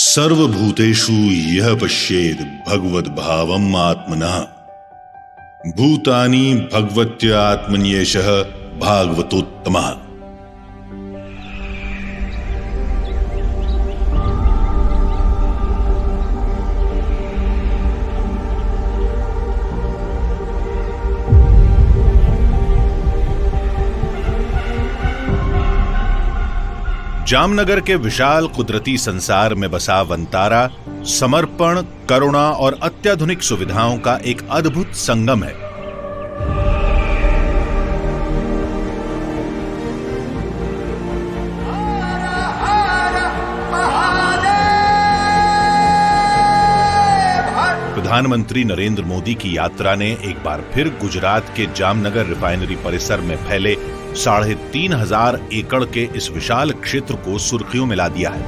सर्वभूतेषु यः पश्येत् भगवद्भावम् आत्मनः भूतानि भगवत्यात्मन्येषः भागवतोत्तमः। जामनगर के विशाल कुदरती संसार में बसा वनतारा समर्पण, करुणा और अत्याधुनिक सुविधाओं का एक अद्भुत संगम है। प्रधानमंत्री नरेंद्र मोदी की यात्रा ने एक बार फिर गुजरात के जामनगर रिफाइनरी परिसर में फैले 3,500 एकड़ के इस विशाल क्षेत्र को सुर्खियों में ला दिया है।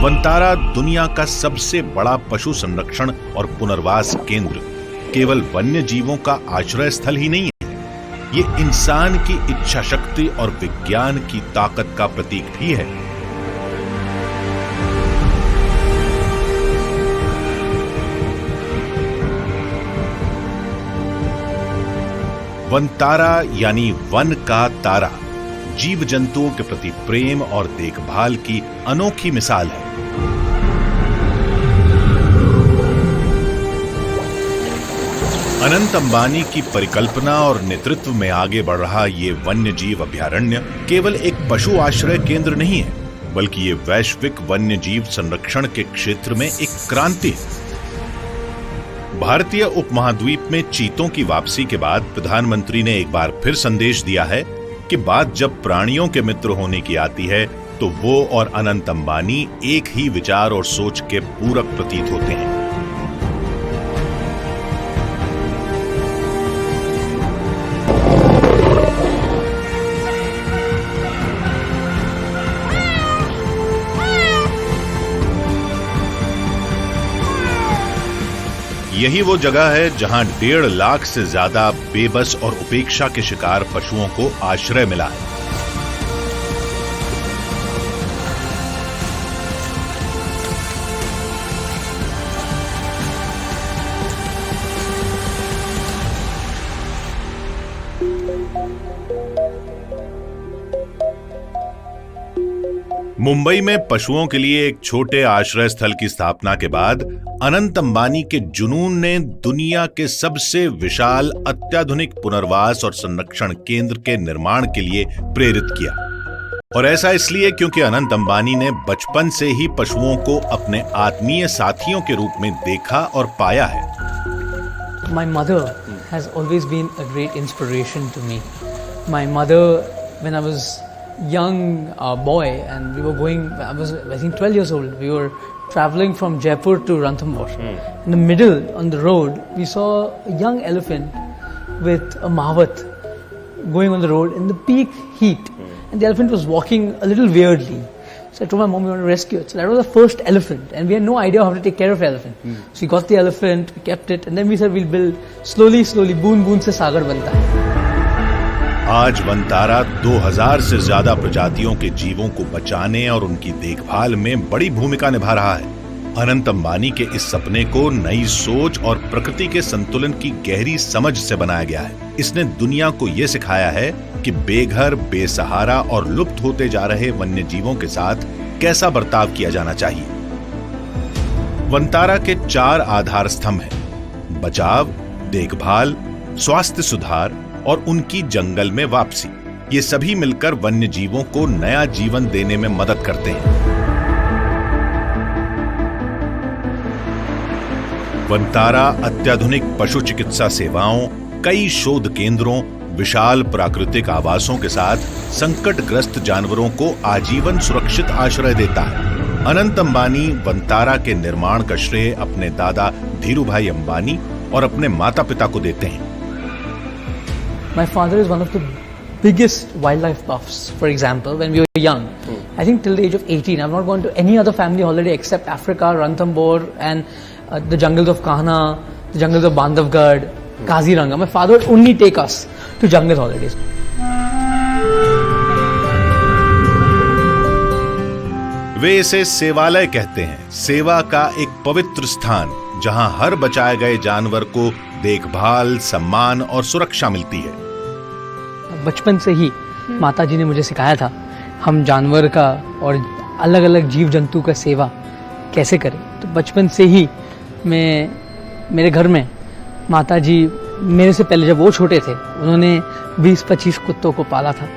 वनतारा दुनिया का सबसे बड़ा पशु संरक्षण और पुनर्वास केंद्र केवल वन्य जीवों का आश्रय स्थल ही नहीं है, ये इंसान की इच्छा शक्ति और विज्ञान की ताकत का प्रतीक भी है। वनतारा यानी वन का तारा जीव जंतुओं के प्रति प्रेम और देखभाल की अनोखी मिसाल है। अनंत अंबानी की परिकल्पना और नेतृत्व में आगे बढ़ रहा ये वन्य जीव अभयारण्य केवल एक पशु आश्रय केंद्र नहीं है, बल्कि ये वैश्विक वन्य जीव संरक्षण के क्षेत्र में एक क्रांति है। भारतीय उपमहाद्वीप में चीतों की वापसी के बाद प्रधानमंत्री ने एक बार फिर संदेश दिया है कि बात जब प्राणियों के मित्र होने की आती है तो वो और अनंत अंबानी एक ही विचार और सोच के पूरक प्रतीत होते हैं। यही वो जगह है जहां 1.5 लाख से ज्यादा बेबस और उपेक्षा के शिकार पशुओं को आश्रय मिला है। मुंबई में पशुओं के लिए एक छोटे आश्रय स्थल की स्थापना के बाद अनंत अंबानी के जुनून ने दुनिया के सबसे विशाल अत्याधुनिक पुनर्वास और संरक्षण केंद्र के निर्माण के लिए प्रेरित किया। और ऐसा इसलिए क्योंकि अनंत अंबानी ने बचपन से ही पशुओं को अपने आत्मीय साथियों के रूप में देखा और पाया है। My mother has always been a great inspiration to me. My mother, when I was young boy and we were going, I was I think 12 years old, we were traveling from Jaipur to Ranthambore. In the middle on the road we saw a young elephant with a mavat going on the road in the peak heat, and the elephant was walking a little weirdly. So I told my mom we want to rescue it. So that was the first elephant and we had no idea how to take care of the elephant. So we got the elephant, we kept it, and then we said we'll build slowly बूंद बूंद से सागर बनता है। आज वनतारा 2000 से ज्यादा प्रजातियों के जीवों को बचाने और उनकी देखभाल में बड़ी भूमिका निभा रहा है। अनंत अंबानी के इस सपने को नई सोच और प्रकृति के संतुलन की गहरी समझ से बनाया गया है। इसने दुनिया को यह सिखाया है कि बेघर, बेसहारा और लुप्त होते जा रहे वन्य जीवों के साथ कैसा बर्ताव किया जाना चाहिए। वनतारा के 4 आधार स्तंभ हैं: बचाव, देखभाल, स्वास्थ्य सुधार और उनकी जंगल में वापसी। ये सभी मिलकर वन्य जीवों को नया जीवन देने में मदद करते हैं। वनतारा अत्याधुनिक पशु चिकित्सा सेवाओं, कई शोध केंद्रों, विशाल प्राकृतिक आवासों के साथ संकटग्रस्त जानवरों को आजीवन सुरक्षित आश्रय देता है। अनंत अंबानी वनतारा के निर्माण का श्रेय अपने दादा धीरूभाई अंबानी और अपने माता पिता को देते हैं। My father is one of the biggest wildlife buffs. For example, when we were young, I think till the age of 18, I've not gone to any other family holiday except Africa, Ranthambore, and the jungles of Kahana, the jungles of Bandhavgarh, Kaziranga. My father would only take us to jungle holidays. वे इसे सेवालय कहते हैं, सेवा का एक पवित्र स्थान जहां हर बचाए गए जानवर को देखभाल, सम्मान और सुरक्षा मिलती है। बचपन से ही माताजी ने मुझे सिखाया था हम जानवर का और अलग अलग जीव जंतु का सेवा कैसे करें। तो बचपन से ही मेरे घर में माताजी मेरे से पहले जब वो छोटे थे उन्होंने 20-25 कुत्तों को पाला था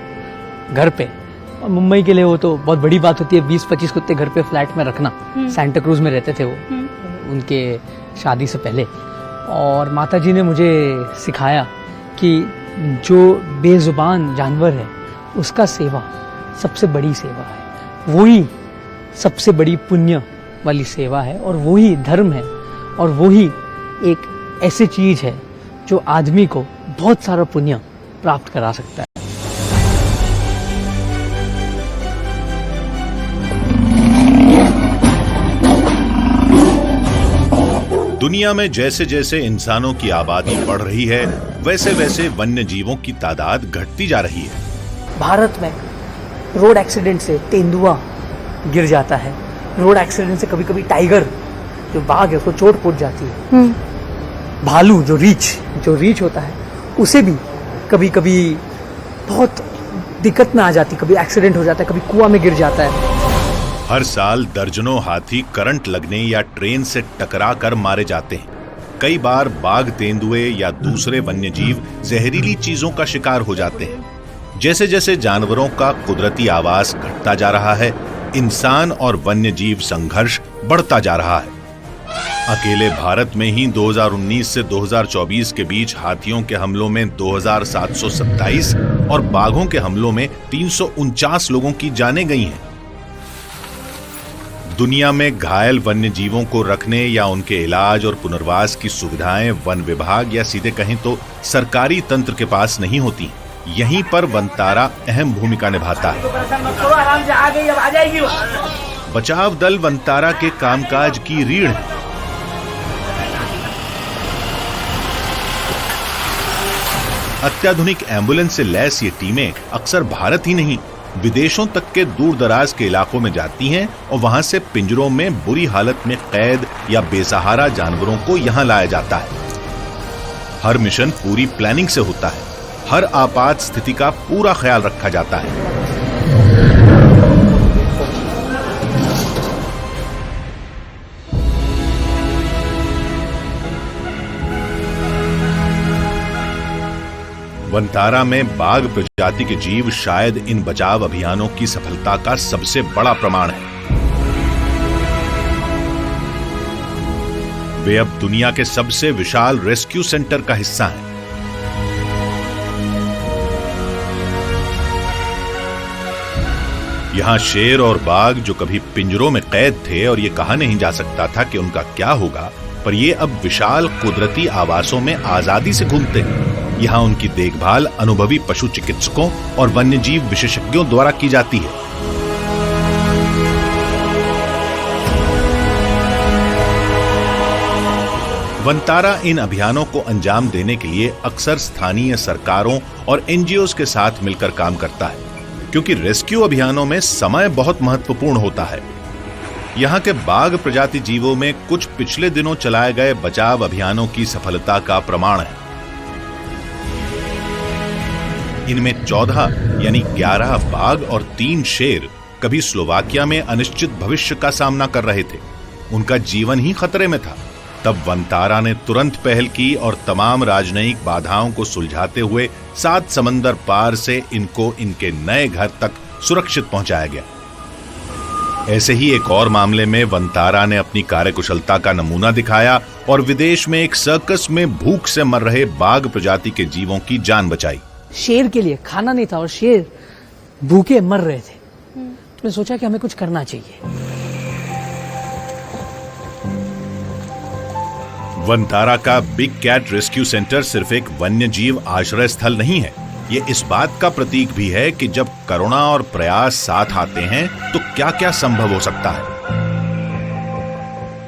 घर पे। और मुंबई के लिए वो तो बहुत बड़ी बात होती है 20-25 कुत्ते घर पे फ्लैट में रखना। सेंटा क्रूज में रहते थे वो उनके शादी से पहले। और माताजी ने मुझे सिखाया कि जो बेजुबान जानवर है उसका सेवा सबसे बड़ी सेवा है, वही सबसे बड़ी पुण्य वाली सेवा है और वही धर्म है और वही एक ऐसी चीज है जो आदमी को बहुत सारा पुण्य प्राप्त करा सकता है। दुनिया में जैसे जैसे इंसानों की आबादी बढ़ रही है वैसे वैसे वन्य जीवों की तादाद घटती जा रही है। भारत में रोड एक्सीडेंट से तेंदुआ गिर जाता है, रोड एक्सीडेंट से कभी कभी टाइगर जो बाघ है उसको चोट पहुंच जाती है, भालू जो रीछ होता है उसे भी कभी कभी बहुत दिक्कत में आ जाती, कभी एक्सीडेंट हो जाता है, कभी कुआं में गिर जाता है। हर साल दर्जनों हाथी करंट लगने या ट्रेन से टकरा कर मारे जाते हैं। कई बार बाघ, तेंदुए या दूसरे वन्यजीव जहरीली चीजों का शिकार हो जाते हैं। जैसे जैसे जानवरों का कुदरती आवास घटता जा रहा है, इंसान और वन्यजीव संघर्ष बढ़ता जा रहा है। अकेले भारत में ही 2019 से 2024 के बीच हाथियों के हमलों में 2727 और बाघों के हमलों में 349 लोगों की जानें गई हैं। दुनिया में घायल वन्य जीवों को रखने या उनके इलाज और पुनर्वास की सुविधाएं वन विभाग या सीधे कहें तो सरकारी तंत्र के पास नहीं होती। यहीं पर वनतारा अहम भूमिका निभाता है। बचाव दल वनतारा के कामकाज की रीढ़ है। अत्याधुनिक एम्बुलेंस से लैस ये टीमें अक्सर भारत ही नहीं विदेशों तक के दूर दराज के इलाकों में जाती हैं और वहां से पिंजरों में बुरी हालत में कैद या बेसहारा जानवरों को यहां लाया जाता है। हर मिशन पूरी प्लानिंग से होता है, हर आपात स्थिति का पूरा ख्याल रखा जाता है। वनतारा में बाघ प्रजाति के जीव शायद इन बचाव अभियानों की सफलता का सबसे बड़ा प्रमाण है। वे अब दुनिया के सबसे विशाल रेस्क्यू सेंटर का हिस्सा हैं। यहां शेर और बाघ जो कभी पिंजरों में कैद थे और ये कहा नहीं जा सकता था कि उनका क्या होगा, पर ये अब विशाल कुदरती आवासों में आजादी से घूमते हैं। यहाँ उनकी देखभाल अनुभवी पशु चिकित्सकों और वन्यजीव विशेषज्ञों द्वारा की जाती है। वनतारा इन अभियानों को अंजाम देने के लिए अक्सर स्थानीय सरकारों और एनजीओज के साथ मिलकर काम करता है, क्योंकि रेस्क्यू अभियानों में समय बहुत महत्वपूर्ण होता है। यहाँ के बाघ प्रजाति जीवों में कुछ पिछले दिनों चलाए गए बचाव अभियानों की सफलता का प्रमाण है। इनमें 14 यानी 11 बाघ और 3 शेर कभी स्लोवाकिया में अनिश्चित भविष्य का सामना कर रहे थे। उनका जीवन ही खतरे में था। तब वनतारा ने तुरंत पहल की और तमाम राजनयिक बाधाओं को सुलझाते हुए 7 समंदर पार से इनको इनके नए घर तक सुरक्षित पहुंचाया गया। ऐसे ही एक और मामले में वनतारा ने अपनी कार्यकुशलता का नमूना दिखाया और विदेश में एक सर्कस में भूख से मर रहे बाघ प्रजाति के जीवों की जान बचाई। शेर के लिए खाना नहीं था और शेर भूखे मर रहे थे। तो मैंने सोचा कि हमें कुछ करना चाहिए। वनतारा का बिग कैट रेस्क्यू सेंटर सिर्फ एक वन्य जीव आश्रय स्थल नहीं है, ये इस बात का प्रतीक भी है कि जब करुणा और प्रयास साथ आते हैं तो क्या क्या संभव हो सकता है।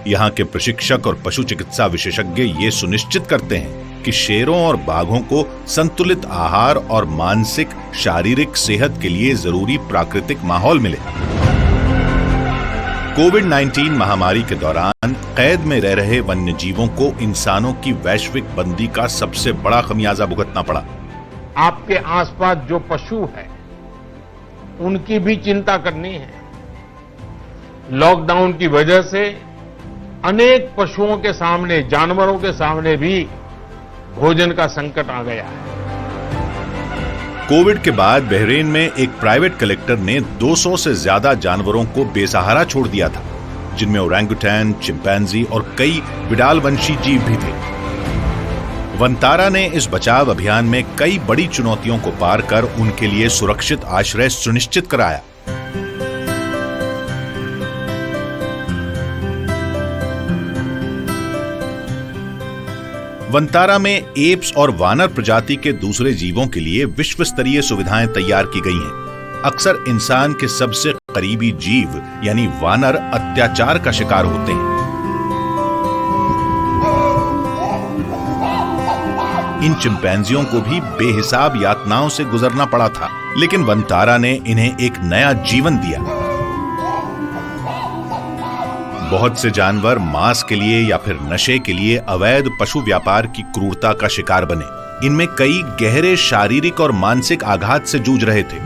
यहाँ के प्रशिक्षक और पशु चिकित्सा विशेषज्ञ ये सुनिश्चित करते हैं कि शेरों और बाघों को संतुलित आहार और मानसिक शारीरिक सेहत के लिए जरूरी प्राकृतिक माहौल मिले। कोविड-19 महामारी के दौरान कैद में रह रहे वन्य जीवों को इंसानों की वैश्विक बंदी का सबसे बड़ा खमियाजा भुगतना पड़ा। आपके आसपास जो पशु है उनकी भी चिंता करनी है। लॉकडाउन की वजह से अनेक पशुओं के सामने, जानवरों के सामने भी भोजन का संकट आ गया है। कोविड के बाद बहरीन में एक प्राइवेट कलेक्टर ने 200 से ज्यादा जानवरों को बेसहारा छोड़ दिया था, जिनमें ओरंगुटैन, चिंपैंजी और कई विडाल वंशी जीव भी थे। वंतारा ने इस बचाव अभियान में कई बड़ी चुनौतियों को पार कर उनके लिए सुरक्षित आश्रय सुनिश्चित कराया। वंतारा में एप्स और वानर प्रजाति के दूसरे जीवों के लिए विश्व स्तरीय सुविधाएं तैयार की गई हैं। अक्सर इंसान के सबसे करीबी जीव यानी वानर अत्याचार का शिकार होते हैं। इन चिंपैंजियों को भी बेहिसाब यातनाओं से गुजरना पड़ा था, लेकिन वंतारा ने इन्हें एक नया जीवन दिया। बहुत से जानवर मांस के लिए या फिर नशे के लिए अवैध पशु व्यापार की क्रूरता का शिकार बने। इनमें कई गहरे शारीरिक और मानसिक आघात से जूझ रहे थे।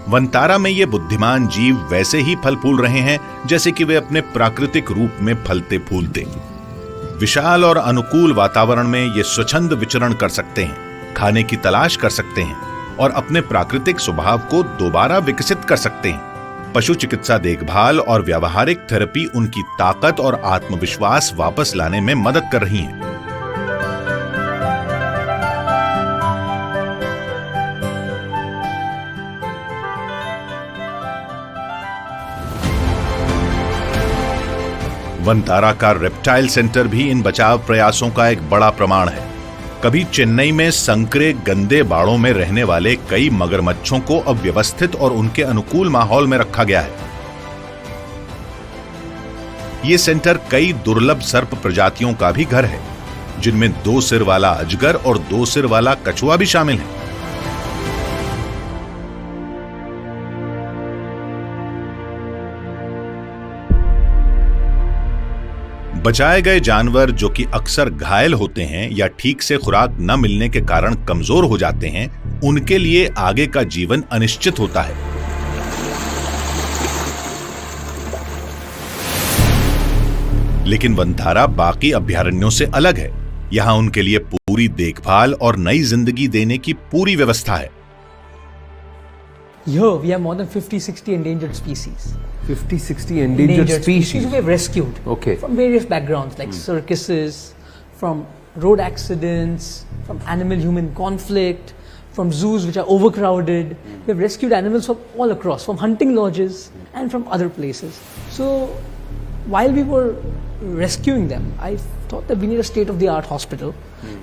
वंतारा में ये बुद्धिमान जीव वैसे ही फल फूल रहे हैं जैसे कि वे अपने प्राकृतिक रूप में फलते फूलते। विशाल और अनुकूल वातावरण में ये स्वच्छंद विचरण कर सकते हैं, खाने की तलाश कर सकते हैं और अपने प्राकृतिक स्वभाव को दोबारा विकसित कर सकते हैं। पशु चिकित्सा देखभाल और व्यावहारिक थेरेपी उनकी ताकत और आत्मविश्वास वापस लाने में मदद कर रही हैं। वंतारा का रेप्टाइल सेंटर भी इन बचाव प्रयासों का एक बड़ा प्रमाण है। कभी चेन्नई में संकरे गंदे बाड़ों में रहने वाले कई मगरमच्छों को अब व्यवस्थित और उनके अनुकूल माहौल में रखा गया है। ये सेंटर कई दुर्लभ सर्प प्रजातियों का भी घर है, जिनमें 2 सिर वाला अजगर और 2 सिर वाला कछुआ भी शामिल है। बचाए गए जानवर जो कि अक्सर घायल होते हैं या ठीक से खुराक न मिलने के कारण कमजोर हो जाते हैं, उनके लिए आगे का जीवन अनिश्चित होता है। लेकिन वंतारा बाकी अभयारण्यों से अलग है। यहां उनके लिए पूरी देखभाल और नई जिंदगी देने की पूरी व्यवस्था है। Here we have more than 50-60 endangered species. 50-60 endangered species we have rescued from various backgrounds like circuses, from road accidents, from animal-human conflict, from zoos which are overcrowded. We have rescued animals from all across, from hunting lodges and from other places. So while we were rescuing them, I thought that we need a state-of-the-art hospital.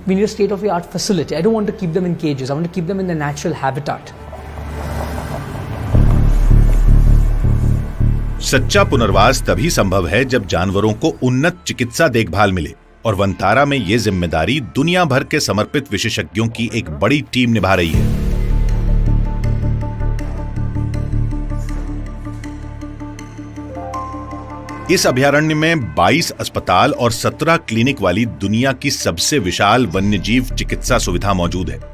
We need a state-of-the-art facility. I don't want to keep them in cages. I want to keep them in their natural habitat. सच्चा पुनर्वास तभी संभव है जब जानवरों को उन्नत चिकित्सा देखभाल मिले, और वंतारा में ये जिम्मेदारी दुनिया भर के समर्पित विशेषज्ञों की एक बड़ी टीम निभा रही है। इस अभयारण्य में 22 अस्पताल और 17 क्लिनिक वाली दुनिया की सबसे विशाल वन्यजीव चिकित्सा सुविधा मौजूद है।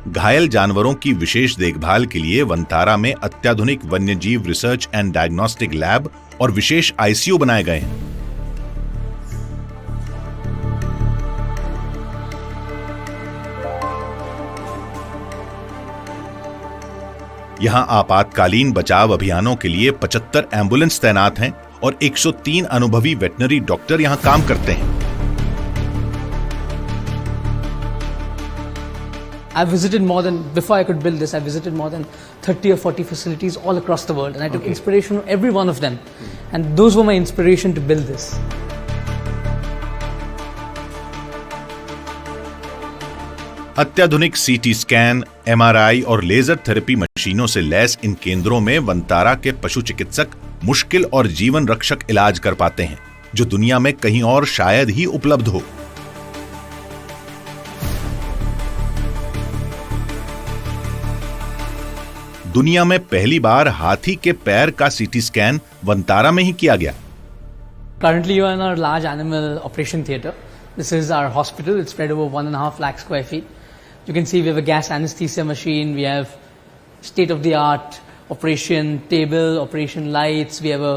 घायल जानवरों की विशेष देखभाल के लिए वंतारा में अत्याधुनिक वन्यजीव रिसर्च एंड डायग्नोस्टिक लैब और विशेष आईसीयू बनाए गए हैं। यहां आपातकालीन बचाव अभियानों के लिए 75 एम्बुलेंस तैनात हैं और 103 अनुभवी वेटनरी डॉक्टर यहां काम करते हैं। I visited more than, before I could build this, I visited more than 30 or 40 facilities all across the world, and I took inspiration from every one of them. And those were my inspiration to build this. अत्याधुनिक CT scan, MRI और laser therapy मशीनों से lace इन केंद्रों में वंतारा के पशु चिकित्सक मुश्किल और जीवन रक्षक इलाज कर पाते हैं, जो दुनिया में कहीं और शायद ही उपलब्ध हो। दुनिया में पहली बार हाथी के पैर का सीटी स्कैन वंतारा में ही किया गया। Currently, you are in our large animal operation theatre. This is our hospital. It's spread over 1.5 lakh square feet. You can see we have a gas anesthesia machine. We have state-of-the-art operation table, operation lights. We have a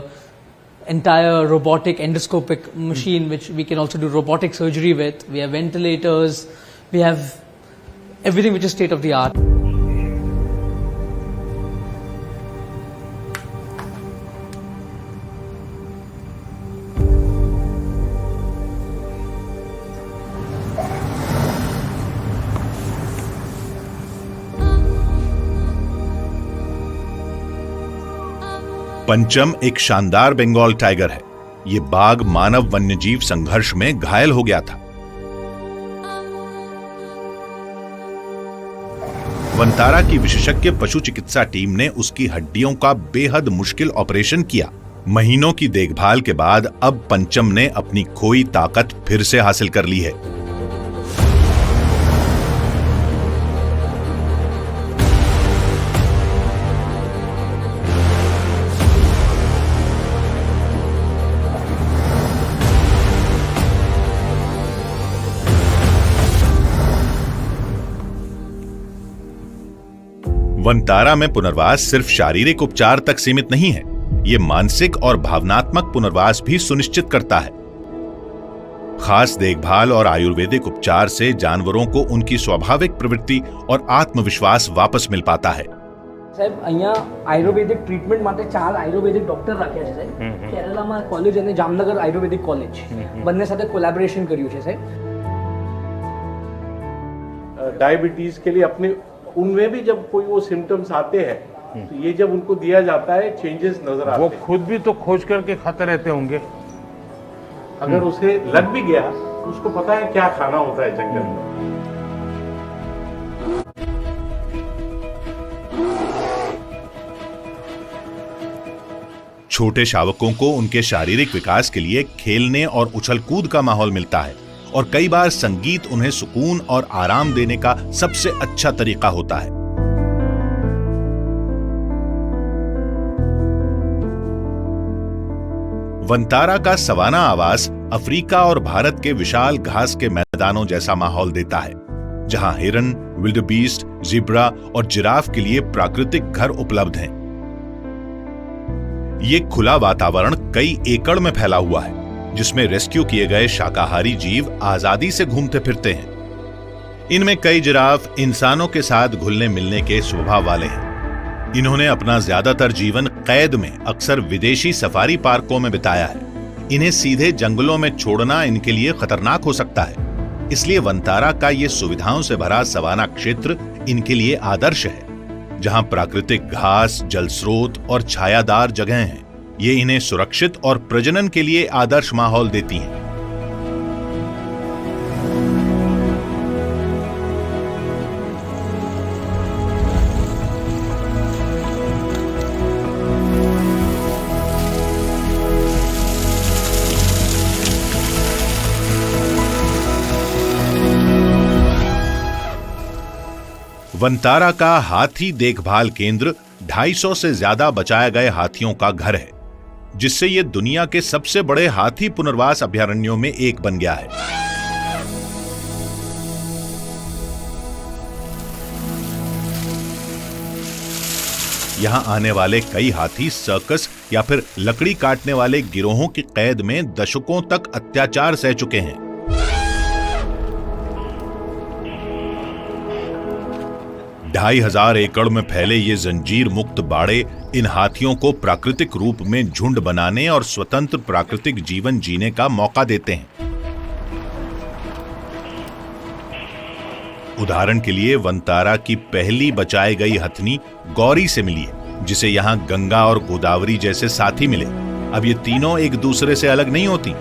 entire robotic endoscopic machine which we can also do robotic surgery with. We have ventilators. We have everything which is state-of-the-art. पंचम एक शानदार Bengal tiger है। ये बाघ मानव वन्यजीव संघर्ष में घायल हो गया था। वंतारा की विशेषज्ञ पशु चिकित्सा टीम ने उसकी हड्डियों का बेहद मुश्किल ऑपरेशन किया। महीनों की देखभाल के बाद अब पंचम ने अपनी खोई ताकत फिर से हासिल कर ली है। वंतारा में पुनर्वास सिर्फ शारीरिक उपचार तक सीमित नहीं है, ये मानसिक और भावनात्मक पुनर्वास भी सुनिश्चित करता है। खास देखभाल और आयुर्वेदिक उपचार से जानवरों को उनकी स्वाभाविक प्रवृत्ति और आत्मविश्वास वापस मिल पाता है। साहब અહીંયા આયુર્વેદિક ટ્રીટમેન્ટ માટે 4 આયુર્વેદિક ડોક્ટર રાખ્યા છે સાહેબ। કેરલામાં કોલેજ અને જામનગર આયુર્વેદિક કોલેજ બંને સાથે કોલેબોરેશન કર્યું છે સાહેબ। डायबिटीज के लिए अपने उनमें भी जब कोई वो सिम्टम्स आते हैं तो ये जब उनको दिया जाता है चेंजेस नजर आते हैं। वो खुद भी तो खोज करके खाते रहते होंगे। अगर उसे लग भी गया तो उसको पता है क्या खाना होता है जंगल में। छोटे शावकों को उनके शारीरिक विकास के लिए खेलने और उछल कूद का माहौल मिलता है और कई बार संगीत उन्हें सुकून और आराम देने का सबसे अच्छा तरीका होता है। वंतारा का सवाना आवास अफ्रीका और भारत के विशाल घास के मैदानों जैसा माहौल देता है, जहां हिरन, विल्डबीस्ट, ज़ेब्रा और जिराफ के लिए प्राकृतिक घर उपलब्ध हैं। ये खुला वातावरण कई एकड़ में फैला हुआ है, जिसमें रेस्क्यू किए गए शाकाहारी जीव आजादी से घूमते फिरते हैं। इनमें कई जिराफ इंसानों के साथ घुलने मिलने के स्वभाव वाले हैं। इन्होंने अपना ज्यादातर जीवन कैद में अक्सर विदेशी सफारी पार्कों में बिताया है। इन्हें सीधे जंगलों में छोड़ना इनके लिए खतरनाक हो सकता है, इसलिए वंतारा का ये सुविधाओं से भरा सवाना क्षेत्र इनके लिए आदर्श है, जहां प्राकृतिक घास, जल स्रोत और छायादार जगह हैं। ये इन्हें सुरक्षित और प्रजनन के लिए आदर्श माहौल देती हैं। वंतारा का हाथी देखभाल केंद्र 250 से ज्यादा बचाए गए हाथियों का घर है, जिससे ये दुनिया के सबसे बड़े हाथी पुनर्वास अभयारण्यों में एक बन गया है। यहां आने वाले कई हाथी सर्कस या फिर लकड़ी काटने वाले गिरोहों की कैद में दशकों तक अत्याचार सह चुके हैं। 2500 एकड़ में फैले ये जंजीर मुक्त बाड़े इन हाथियों को प्राकृतिक रूप में झुंड बनाने और स्वतंत्र प्राकृतिक जीवन जीने का मौका देते हैं। उदाहरण के लिए वंतारा की पहली बचाई गई हथनी गौरी से मिली है, जिसे यहां गंगा और गोदावरी जैसे साथी मिले। अब ये तीनों एक दूसरे से अलग नहीं होती।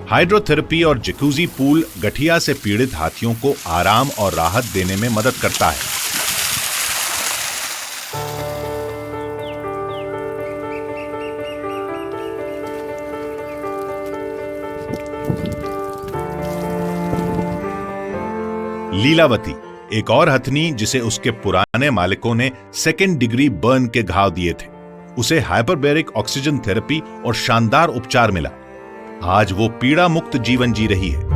हाइड्रोथेरेपी और जकूजी पूल गठिया से पीड़ित हाथियों को आराम और राहत देने में मदद करता है। लीलावती, एक और हथनी जिसे उसके पुराने मालिकों ने 2nd डिग्री बर्न के घाव दिए थे, उसे हाइपरबैरिक ऑक्सीजन थेरेपी और शानदार उपचार मिला। आज वो पीड़ा मुक्त जीवन जी रही है।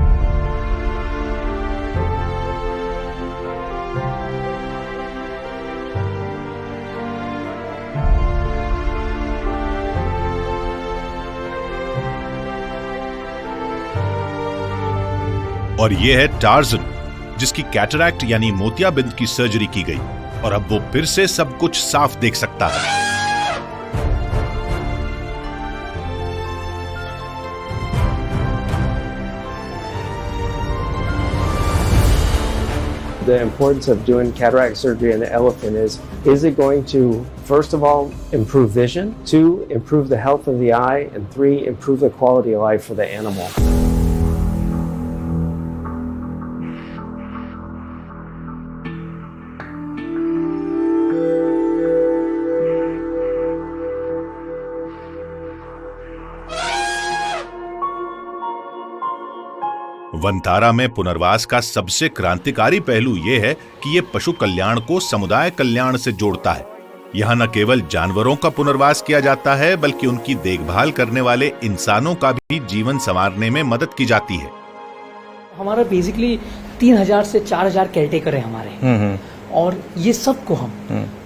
और ये है टार्जन, जिसकी कैटरैक्ट यानी मोतियाबिंद की सर्जरी की गई और अब वो फिर से सब कुछ साफ देख सकता है। The importance of doing cataract surgery in the elephant is it going to, first of all, improve vision, 2, improve the health of the eye, and 3, improve the quality of life for the animal. Vantara में पुनर्वास का सबसे क्रांतिकारी पहलू यह है कि यह पशु कल्याण को समुदाय कल्याण से जोड़ता है। यहाँ न केवल जानवरों का पुनर्वास किया जाता है, बल्कि उनकी देखभाल करने वाले इंसानों का भी जीवन संवारने में मदद की जाती है। हमारा बेसिकली 3000 से 4000 केयरटेकर है हमारे, और ये सबको हम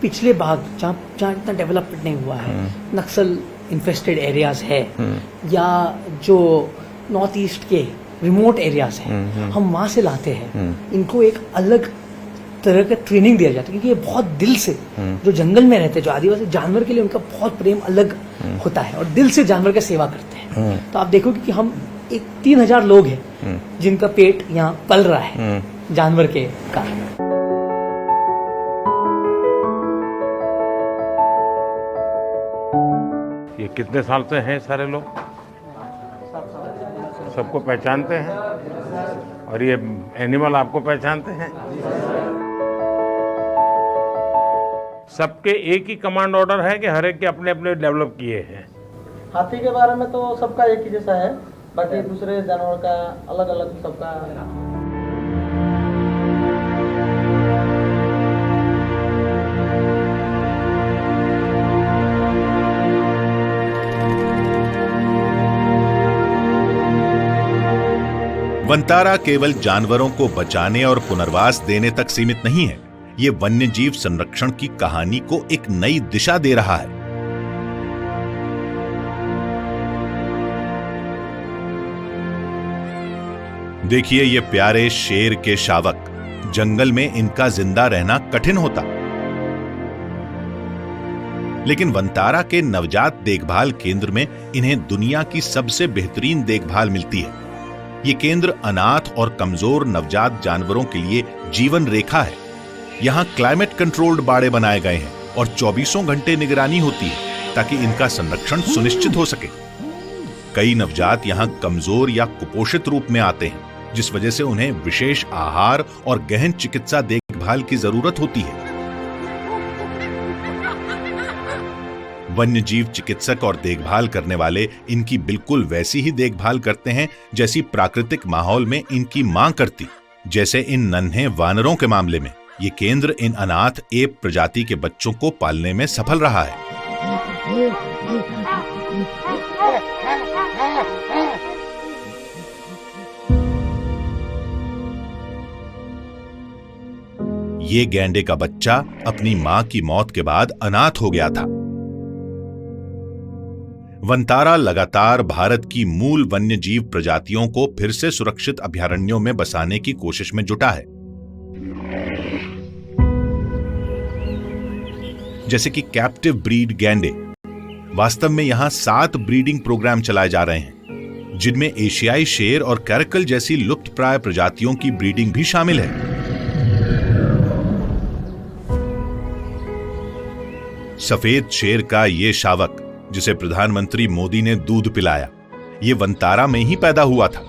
पिछले भाग जहाँ इतना डेवलपमेंट नहीं हुआ है, नक्सल इन्फेस्टेड एरियाज है, या जो नॉर्थ ईस्ट के रिमोट एरियाज हैं, हम वहाँ से लाते हैं। इनको एक अलग तरह का ट्रेनिंग दिया जाता है, क्योंकि ये बहुत दिल से जो जंगल में रहते हैं, जो आदिवासी जानवर के लिए उनका बहुत प्रेम अलग होता है और दिल से जानवर का सेवा करते हैं। तो आप देखोगे कि हम एक 3000 लोग हैं जिनका पेट यहाँ पल रहा है जानवर के कारण। ये कितने साल से हैं सारे लोग? सबको पहचानते हैं? और ये एनिमल आपको पहचानते हैं? सबके एक ही कमांड ऑर्डर है कि हर एक के अपने अपने डेवलप किए हैं? हाथी के बारे में तो सबका एक ही जैसा है, बाकी दूसरे जानवर का अलग अलग सबका। वनतारा केवल जानवरों को बचाने और पुनर्वास देने तक सीमित नहीं है, ये वन्य जीव संरक्षण की कहानी को एक नई दिशा दे रहा है। देखिए ये प्यारे शेर के शावक, जंगल में इनका जिंदा रहना कठिन होता, लेकिन वनतारा के नवजात देखभाल केंद्र में इन्हें दुनिया की सबसे बेहतरीन देखभाल मिलती है। ये केंद्र अनाथ और कमजोर नवजात जानवरों के लिए जीवन रेखा है। यहाँ क्लाइमेट कंट्रोल्ड बाड़े बनाए गए हैं और 24 घंटे निगरानी होती है ताकि इनका संरक्षण सुनिश्चित हो सके। कई नवजात यहाँ कमजोर या कुपोषित रूप में आते हैं, जिस वजह से उन्हें विशेष आहार और गहन चिकित्सा देखभाल की जरूरत होती है। वन्य जीव चिकित्सक और देखभाल करने वाले इनकी बिल्कुल वैसी ही देखभाल करते हैं जैसी प्राकृतिक माहौल में इनकी मां करती। जैसे इन नन्हे वानरों के मामले में ये केंद्र इन अनाथ एप प्रजाति के बच्चों को पालने में सफल रहा है। ये गैंडे का बच्चा अपनी मां की मौत के बाद अनाथ हो गया था। वनतारा लगातार भारत की मूल वन्य जीव प्रजातियों को फिर से सुरक्षित अभयारण्यों में बसाने की कोशिश में जुटा है। जैसे कि कैप्टिव ब्रीड गैंडे। वास्तव में यहां 7 ब्रीडिंग प्रोग्राम चलाए जा रहे हैं, जिनमें एशियाई शेर और कैरकल जैसी लुप्तप्राय प्रजातियों की ब्रीडिंग भी शामिल है। सफेद शेर का ये शावक, जिसे प्रधानमंत्री मोदी ने दूध पिलाया, ये वनतारा में ही पैदा हुआ था।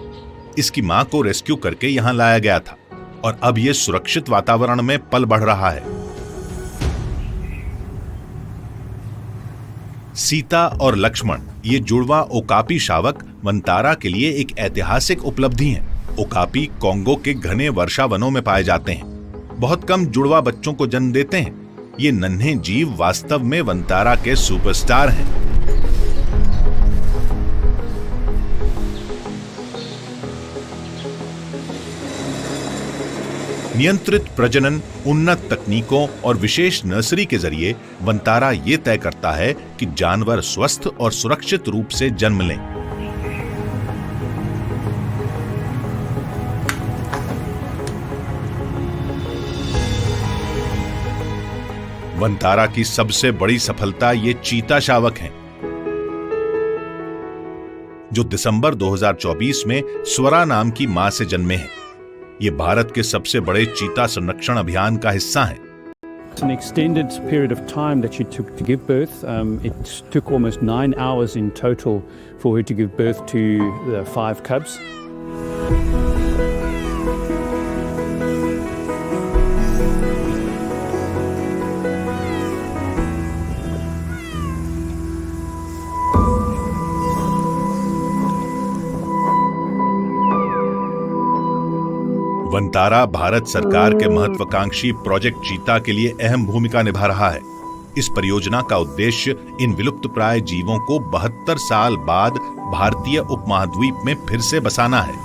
इसकी मां को रेस्क्यू करके यहां लाया गया था और अब ये सुरक्षित वातावरण में पल बढ़ रहा है। सीता और लक्ष्मण, ये जुड़वा ओकापी शावक वनतारा के लिए एक ऐतिहासिक उपलब्धि है। ओकापी कोंगो के घने वर्षा वनों में पाए जाते हैं। बहुत कम जुड़वा बच्चों को जन्म देते हैं। ये नन्हे जीव वास्तव में वंतारा के सुपरस्टार हैं। नियंत्रित प्रजनन, उन्नत तकनीकों और विशेष नर्सरी के जरिए वंतारा ये तय करता है कि जानवर स्वस्थ और सुरक्षित रूप से जन्म लें। वंतारा की सबसे बड़ी सफलता ये चीता शावक हैं, जो दिसंबर 2024 में स्वरा नाम की मां से जन्मे हैं। ये भारत के सबसे बड़े चीता संरक्षण अभियान का हिस्सा हैं। It's an extended period of time that she took to give birth. It took almost 9 hours in total for her to give birth to the 5 cubs. Vantara Bharat सरकार के महत्वाकांक्षी प्रोजेक्ट चीता के लिए अहम भूमिका निभा रहा है। इस परियोजना का उद्देश्य इन विलुप्तप्राय जीवों को 72 साल बाद भारतीय उपमहाद्वीप में फिर से बसाना है।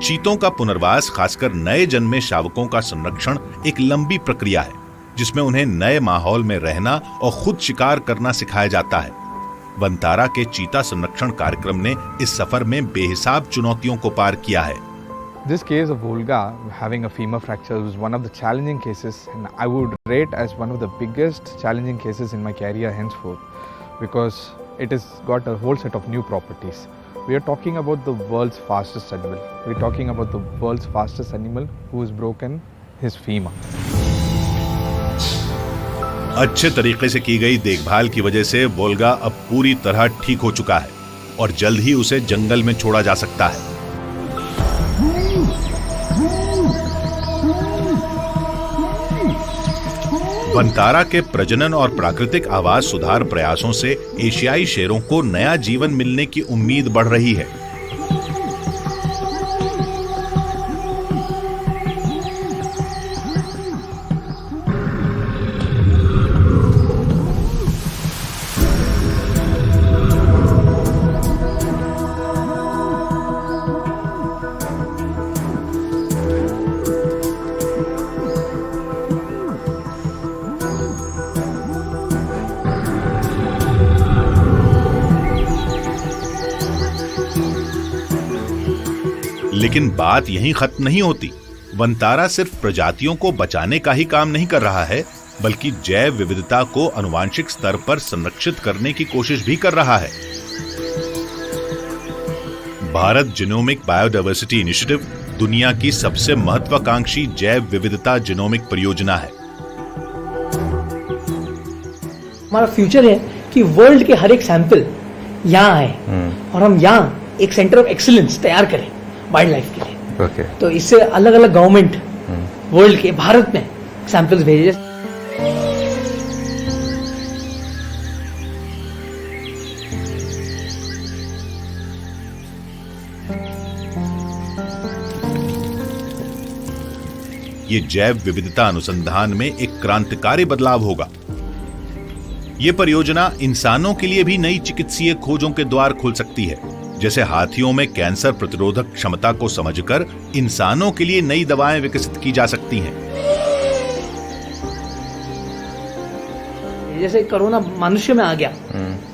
चीतों का पुनर्वास, खासकर नए जन्मे शावकों का संरक्षण एक लंबी प्रक्रिया है, जिसमें उन्हें नए माहौल में रहना और खुद शिकार करना सिखाया जाता है। वंतारा के चीता संरक्षण कार्यक्रम ने इस सफर में बेहिसाब चुनौतियों को पार किया है। This case of Volga having a femur fracture was one of the challenging cases, and I would rate as one of the biggest challenging cases in my career henceforth, because it has got a whole set of new properties. We are talking about the world's fastest animal. We are talking about the world's fastest animal who has broken his femur. अच्छे तरीके से की गई देखभाल की वजह से वोल्गा अब पूरी तरह ठीक हो चुका है और जल्द ही उसे जंगल में छोड़ा जा सकता है। वंतारा के प्रजनन और प्राकृतिक आवास सुधार प्रयासों से एशियाई शेरों को नया जीवन मिलने की उम्मीद बढ़ रही है। लेकिन बात यहीं खत्म नहीं होती। वंतारा सिर्फ प्रजातियों को बचाने का ही काम नहीं कर रहा है, बल्कि जैव विविधता को आनुवांशिक स्तर पर संरक्षित करने की कोशिश भी कर रहा है। भारत जीनोमिक बायोडायवर्सिटी इनिशिएटिव दुनिया की सबसे महत्वाकांक्षी जैव विविधता जीनोमिक परियोजना है। हमारा फ्यूचर है कि वर्ल्ड के हर एक सैंपल यहाँ आए और हम यहाँ एक सेंटर ऑफ एक्सीलेंस तैयार करें वाइल्ड लाइफ के लिए। तो इससे अलग अलग गवर्नमेंट वर्ल्ड के भारत में सैंपल्स भेजे। ये जैव विविधता अनुसंधान में एक क्रांतिकारी बदलाव होगा। ये परियोजना इंसानों के लिए भी नई चिकित्सीय खोजों के द्वार खोल सकती है, जैसे हाथियों में कैंसर प्रतिरोधक क्षमता को समझकर इंसानों के लिए नई दवाएं विकसित की जा सकती हैं। जैसे कोरोना मनुष्य में आ गया,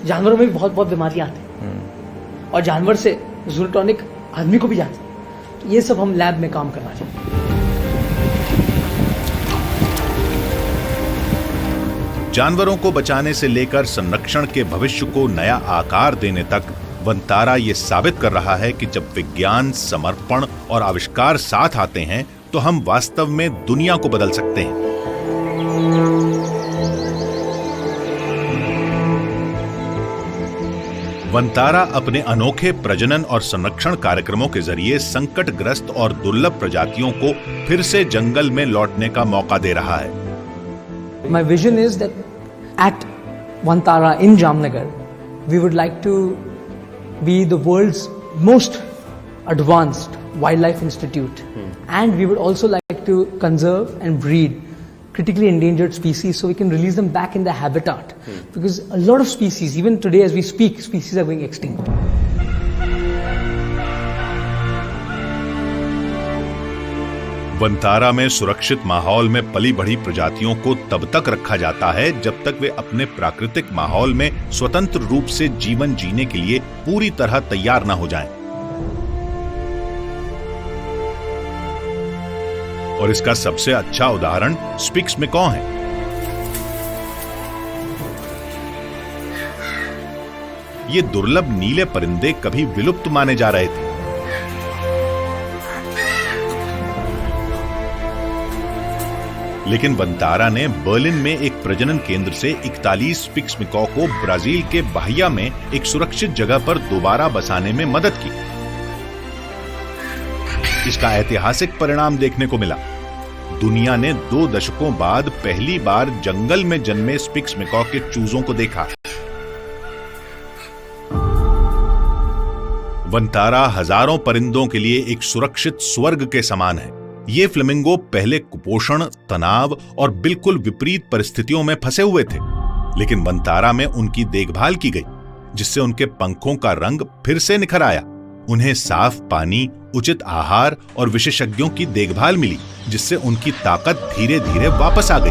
जानवरों में भी बहुत बहुत बीमारियां आती और जानवर से जूटोनिक आदमी को भी जाती। तो ये सब हम लैब में काम करना चाहिए। जानवरों को बचाने से लेकर संरक्षण के भविष्य को नया आकार देने तक वंतारा ये साबित कर रहा है कि जब विज्ञान, समर्पण और आविष्कार साथ आते हैं तो हम वास्तव में दुनिया को बदल सकते हैं। वंतारा अपने अनोखे प्रजनन और संरक्षण कार्यक्रमों के जरिए संकटग्रस्त और दुर्लभ प्रजातियों को फिर से जंगल में लौटने का मौका दे रहा है। My vision is that at Vantara in Jamnagar, we would like to be the world's most advanced wildlife institute, and we would also like to conserve and breed critically endangered species so we can release them back in their habitat, because a lot of species, even today as we speak, species are going extinct. Vantara में सुरक्षित माहौल में पली बढ़ी प्रजातियों को तब तक रखा जाता है जब तक वे अपने प्राकृतिक माहौल में स्वतंत्र रूप से जीवन जीने के लिए पूरी तरह तैयार न हो जाएं। और इसका सबसे अच्छा उदाहरण स्पिक्स मैकॉ है। ये दुर्लभ नीले परिंदे कभी विलुप्त माने जा रहे थे, लेकिन वनतारा ने बर्लिन में एक प्रजनन केंद्र से 41 स्पिक्स मैकॉ को ब्राजील के बाहिया में एक सुरक्षित जगह पर दोबारा बसाने में मदद की। इसका ऐतिहासिक परिणाम देखने को मिला। दुनिया ने 2 दशकों बाद पहली बार जंगल में जन्मे स्पिक्स मैकॉ के चूजों को देखा। वनतारा हजारों परिंदों के लिए एक सुरक्षित स्वर्ग के समान है। ये फ्लेमिंगो पहले कुपोषण, तनाव और बिल्कुल विपरीत परिस्थितियों में फंसे हुए थे, लेकिन वनतारा में उनकी देखभाल की गई, जिससे उनके पंखों का रंग फिर से निखर आया। उन्हें साफ पानी, उचित आहार और विशेषज्ञों की देखभाल मिली, जिससे उनकी ताकत धीरे धीरे वापस आ गई।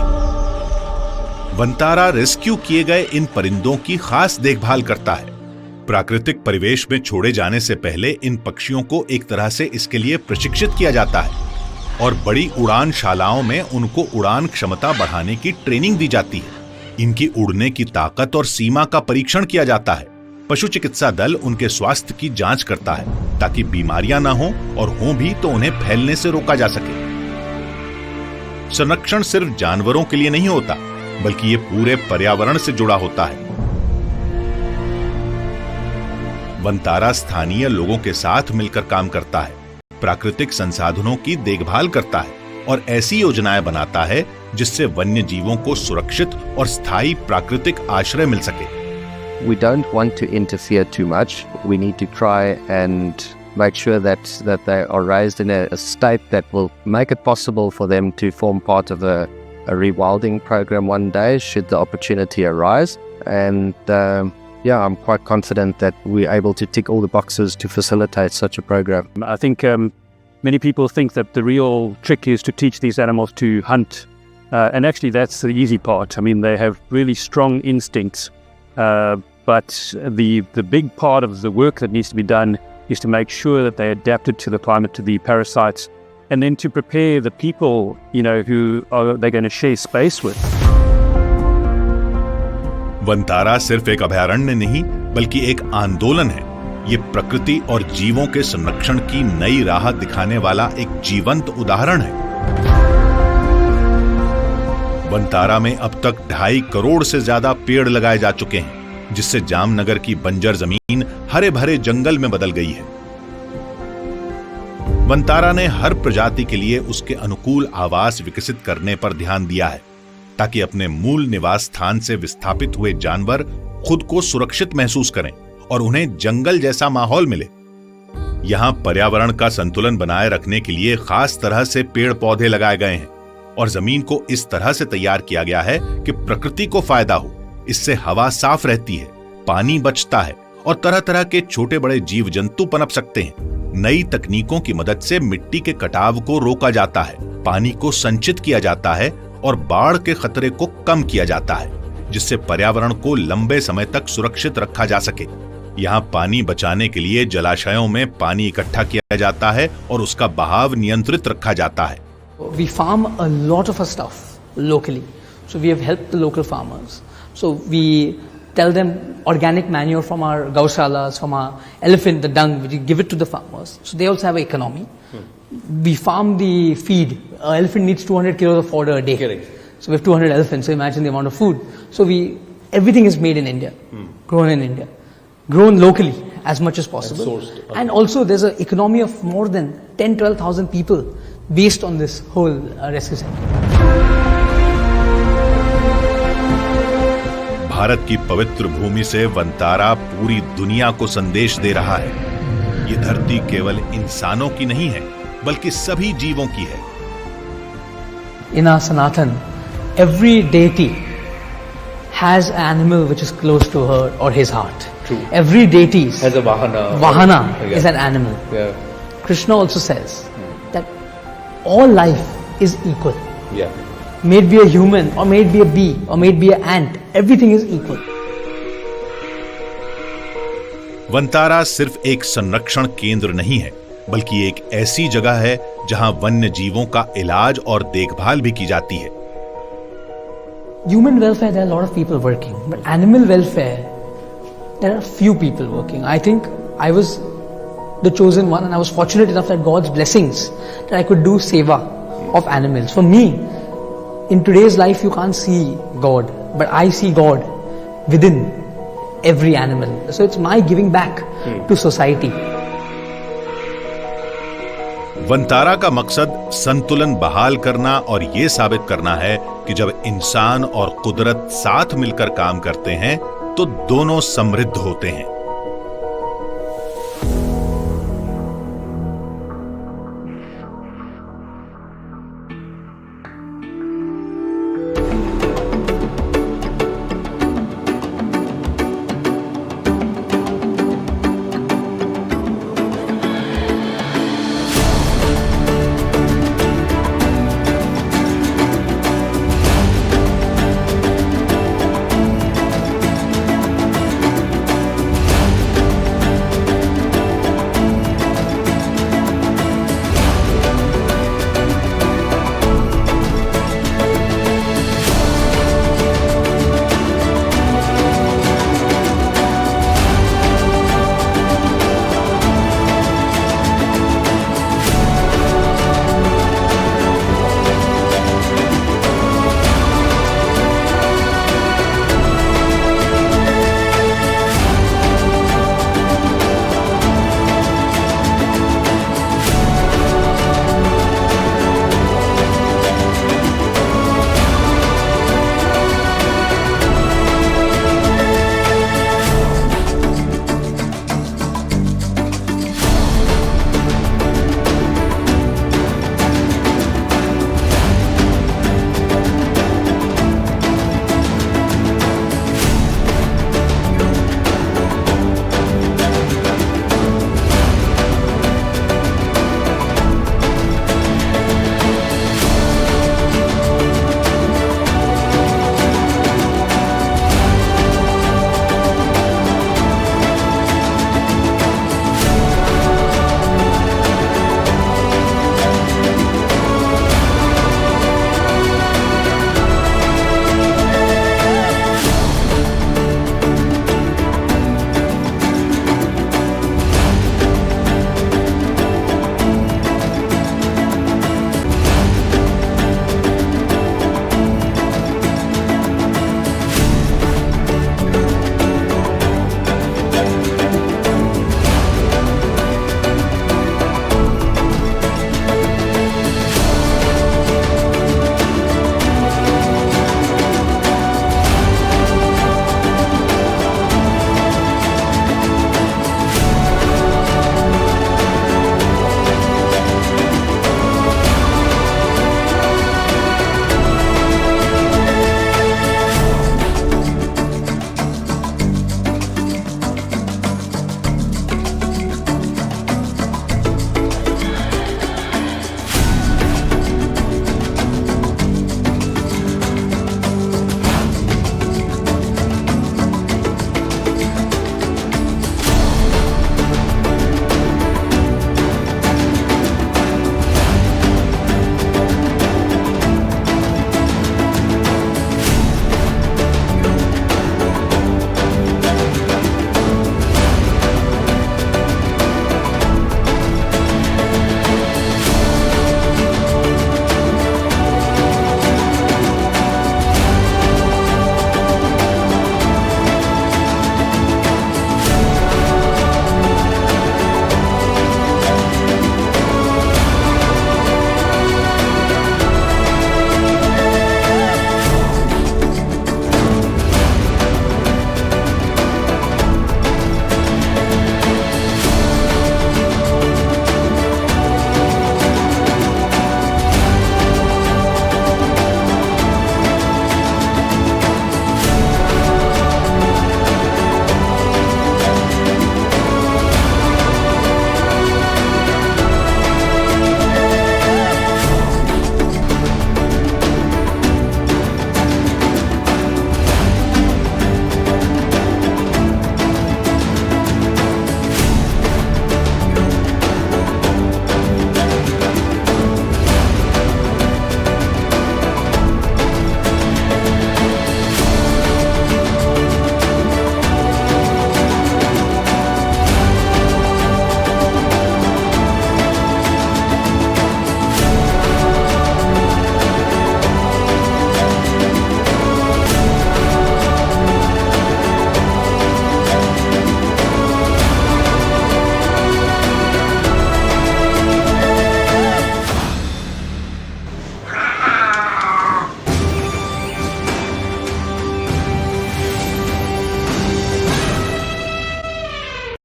वनतारा रेस्क्यू किए गए इन परिंदों की खास देखभाल करता है। प्राकृतिक परिवेश में छोड़े जाने से पहले इन पक्षियों को एक तरह से इसके लिए प्रशिक्षित किया जाता है और बड़ी उड़ान शालाओं में उनको उड़ान क्षमता बढ़ाने की ट्रेनिंग दी जाती है। इनकी उड़ने की ताकत और सीमा का परीक्षण किया जाता है। पशु चिकित्सा दल उनके स्वास्थ्य की जांच करता है ताकि बीमारियां ना हो, और हों भी तो उन्हें फैलने से रोका जा सके। संरक्षण सिर्फ जानवरों के लिए नहीं होता, बल्कि ये पूरे पर्यावरण से जुड़ा होता है। वनतारा स्थानीय लोगों के साथ मिलकर काम करता है, प्राकृतिक संसाधनों की देखभाल करता है और ऐसी योजनाएं बनाता है जिससे वन्य जीवों को सुरक्षित और स्थायी प्राकृतिक आश्रय मिल सके। We don't want to interfere too much. We need to try and make sure that they are raised in a state that will make it possible for them to form part of a rewilding program one day, should the opportunity arise. And yeah, I'm quite confident that we're able to tick all the boxes to facilitate such a program. I think many people think that the real trick is to teach these animals to hunt. And actually that's the easy part. I mean, they have really strong instincts. But the big part of the work that needs to be done is to make sure that they adapted to the climate, to the parasites, and then to prepare the people, who they're going to share space with. Vantara सिर्फ एक अभयारण्य नहीं, बल्कि एक आंदोलन है। ये प्रकृति और जीवों के संरक्षण की नई राह दिखाने वाला एक जीवंत उदाहरण है। वनतारा में अब तक 2.5 करोड़ से ज्यादा पेड़ लगाए जा चुके हैं, जिससे जामनगर की बंजर जमीन हरे भरे जंगल में बदल गई है। वनतारा ने हर प्रजाति के लिए उसके अनुकूल आवास विकसित करने पर ध्यान दिया है, ताकि अपने मूल निवास स्थान से विस्थापित हुए जानवर खुद को सुरक्षित महसूस करें और उन्हें जंगल जैसा माहौल मिले। यहां पर्यावरण का संतुलन बनाए रखने के लिए खास तरह से पेड़ पौधे लगाए गए हैं और जमीन को इस तरह से तैयार किया गया है कि प्रकृति को फायदा हो। इससे हवा साफ रहती है, पानी बचता है और तरह तरह के छोटे बड़े जीव जंतु पनप सकते हैं। नई तकनीकों की मदद से मिट्टी के कटाव को रोका जाता है, पानी को संचित किया जाता है और बाढ़ के खतरे को कम किया जाता है, जिससे पर्यावरण को लंबे समय तक सुरक्षित रखा जा सके। यहाँ पानी बचाने के लिए जलाशयों में पानी इकट्ठा किया जाता है और उसका बहाव नियंत्रित रखा जाता है। We farm a lot of our stuff locally, so we have helped the local farmers. So we tell them organic manure from our gaushalas, from our elephant, the dung, we give it to the farmers. So they also have an economy. We farm the feed. An elephant needs 200 kilos of fodder a day. Correct. So we have 200 elephants, so imagine the amount of food. So everything is made in India, grown in India, grown locally as much as possible. And sourced. Okay. And also there's an economy of more than 10-12,000 people based on this whole rescue center. Bharat की पवित्र भूमि से वनतारा पूरी दुनिया को संदेश दे रहा है। ये धरती केवल इंसानों की नहीं है, बल्कि सभी जीवों की है। In our Sanatan, every deity has an animal which is close to her or his heart. True. Every deity Has a Vahana. Vahana Yeah. is an animal. Yeah. Krishna also says that all life is equal. Yeah. May it be a human, or may it be a bee, or may it be an ant, everything is equal. Vantara सिर्फ एक संरक्षण केंद्र नहीं है, बल्कि एक ऐसी जगह है जहां वन्य जीवों का इलाज और देखभाल भी की जाती है। Human welfare, there are a lot of people working, but animal welfare, there are few people working. I think I was the chosen one, and I was fortunate enough that God's blessings that I could do seva of animals. For me, in today's life, you can't see God, but I see God within every animal. So it's my giving back to society. Vantara का मकसद संतुलन बहाल करना और ये साबित करना है कि जब इंसान और कुदरत साथ मिलकर काम करते हैं तो दोनों समृद्ध होते हैं।